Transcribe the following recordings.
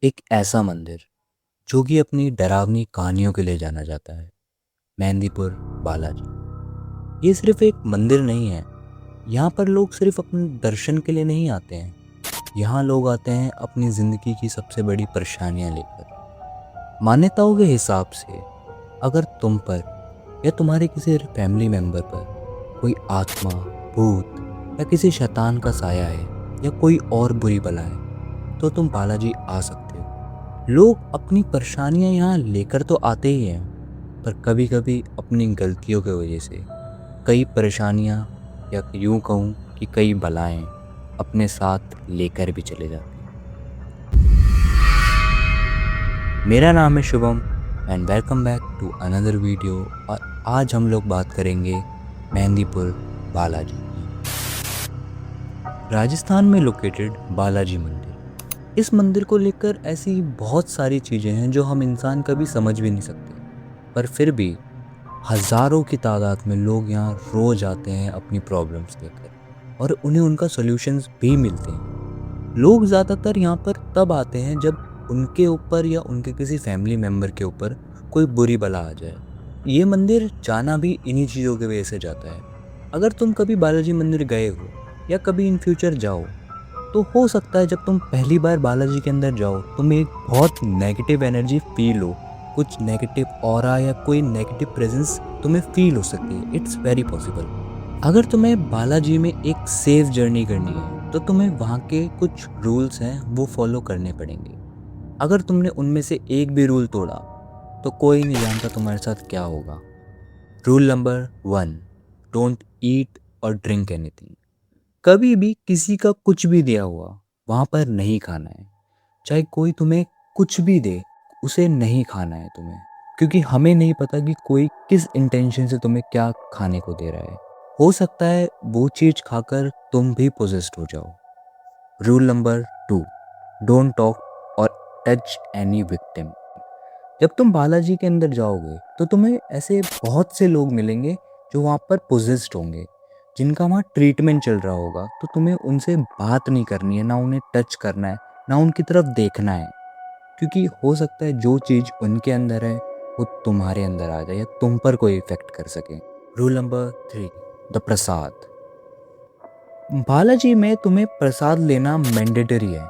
एक ऐसा मंदिर जो कि अपनी डरावनी कहानियों के लिए जाना जाता है। मेहंदीपुर बालाजी ये सिर्फ एक मंदिर नहीं है। यहाँ पर लोग सिर्फ अपने दर्शन के लिए नहीं आते हैं। यहाँ लोग आते हैं अपनी ज़िंदगी की सबसे बड़ी परेशानियाँ लेकर। मान्यताओं के हिसाब से अगर तुम पर या तुम्हारे किसी फैमिली मेंबर पर कोई आत्मा, भूत या किसी शैतान का साया है या कोई और बुरी बला है तो तुम बालाजी आ सकते हो। लोग अपनी परेशानियां यहाँ लेकर तो आते ही हैं, पर कभी कभी अपनी गलतियों की वजह से कई परेशानियां या यूं कहूँ कि कई बलाएं अपने साथ लेकर भी चले जाते हैं। मेरा नाम है Shubham and welcome back to another video. और आज हम लोग बात करेंगे मेहंदीपुर बालाजी की। राजस्थान में लोकेटेड बालाजी मंदिर। इस मंदिर को लेकर ऐसी बहुत सारी चीज़ें हैं जो हम इंसान कभी समझ भी नहीं सकते, पर फिर भी हज़ारों की तादाद में लोग यहाँ रोज़ आते हैं अपनी प्रॉब्लम्स लेकर और उन्हें उनका सॉल्यूशंस भी मिलते हैं। लोग ज़्यादातर यहाँ पर तब आते हैं जब उनके ऊपर या उनके किसी फैमिली मेम्बर के ऊपर कोई बुरी बला आ जाए। ये मंदिर जाना भी इन्हीं चीज़ों की वजह से जाता है। अगर तुम कभी बालाजी मंदिर गए हो या कभी इन फ्यूचर जाओ तो हो सकता है जब तुम पहली बार बालाजी के अंदर जाओ तुम्हें एक बहुत नेगेटिव एनर्जी फील हो, कुछ नेगेटिव ऑरा या कोई नेगेटिव प्रेजेंस तुम्हें फील हो सकती है। It's very possible. अगर तुम्हें बालाजी में एक सेफ जर्नी करनी है तो तुम्हें वहाँ के कुछ रूल्स हैं वो फॉलो करने पड़ेंगे। अगर तुमने उनमें से एक भी रूल तोड़ा तो कोई नहीं जानता तुम्हारे साथ क्या होगा। रूल नंबर 1, डोंट ईट और ड्रिंक एनीथिंग। कभी भी किसी का कुछ भी दिया हुआ वहाँ पर नहीं खाना है। चाहे कोई तुम्हें कुछ भी दे, उसे नहीं खाना है तुम्हें, क्योंकि हमें नहीं पता कि कोई किस इंटेंशन से तुम्हें क्या खाने को दे रहा है। हो सकता है वो चीज़ खाकर तुम भी पोजेस्ड हो जाओ। रूल नंबर 2, डोंट टॉक और टच एनी विक्टिम। जब तुम बालाजी के अंदर जाओगे तो तुम्हें ऐसे बहुत से लोग मिलेंगे जो वहाँ पर पोजेस्ड होंगे, जिनका वहाँ ट्रीटमेंट चल रहा होगा। तो तुम्हें उनसे बात नहीं करनी है, ना उन्हें टच करना है, ना उनकी तरफ देखना है, क्योंकि हो सकता है जो चीज़ उनके अंदर है वो तुम्हारे अंदर आ जाए या तुम पर कोई इफेक्ट कर सके। रूल नंबर 3, द प्रसाद। बालाजी में तुम्हें प्रसाद लेना मैंडेटरी है।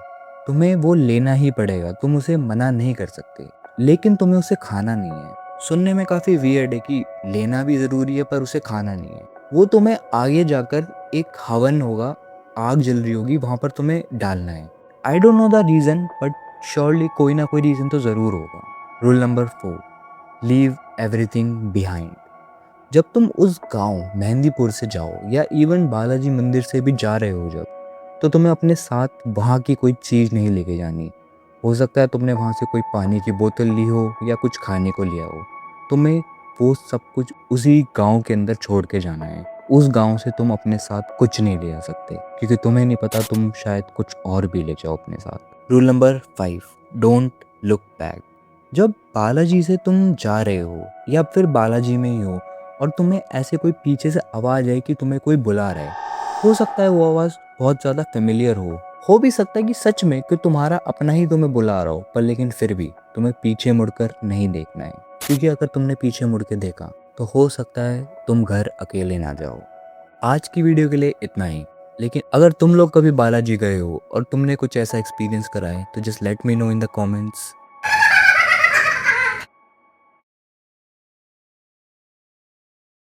तुम्हें वो लेना ही पड़ेगा, तुम उसे मना नहीं कर सकते, लेकिन तुम्हें उसे खाना नहीं है। सुनने में काफ़ी वियर्ड है कि लेना भी ज़रूरी है पर उसे खाना नहीं है। वो तुम्हें आगे जाकर एक हवन होगा, आग जल रही होगी, वहाँ पर तुम्हें डालना है। I don't know the reason but surely कोई ना कोई रीज़न तो ज़रूर होगा। Rule number 4, leave everything behind. जब तुम उस गांव मेहंदीपुर से जाओ या इवन बालाजी मंदिर से भी जा रहे हो जब, तो तुम्हें अपने साथ वहाँ की कोई चीज़ नहीं लेके जानी। हो सकता है तुमने वहाँ से कोई पानी की बोतल ली हो या कुछ खाने को लिया हो। तुम्हें वो सब कुछ उसी गांव के अंदर छोड़ के जाना है। उस गांव से तुम अपने साथ कुछ नहीं ले आ सकते, क्योंकि तुम्हें नहीं पता, तुम शायद कुछ और भी ले जाओ अपने साथ। Rule number 5, don't look back. जब बालाजी से तुम जा रहे हो या फिर बालाजी में ही हो और तुम्हें ऐसे कोई पीछे से आवाज़ आए कि तुम्हें कोई बुला रहा है, हो सकता है वो आवाज़ बहुत ज़्यादा फेमिलियर हो भी सकता है कि सच में कि तुम्हारा अपना ही तुम्हें बुला रहा हो, पर लेकिन फिर भी तुम्हें पीछे मुड़कर नहीं देखना है, क्योंकि अगर तुमने पीछे मुड़ के देखा तो हो सकता है तुम घर अकेले ना जाओ। आज की वीडियो के लिए इतना ही, लेकिन अगर तुम लोग कभी बालाजी गए हो और तुमने कुछ ऐसा एक्सपीरियंस करा है तो just let me know in the comments.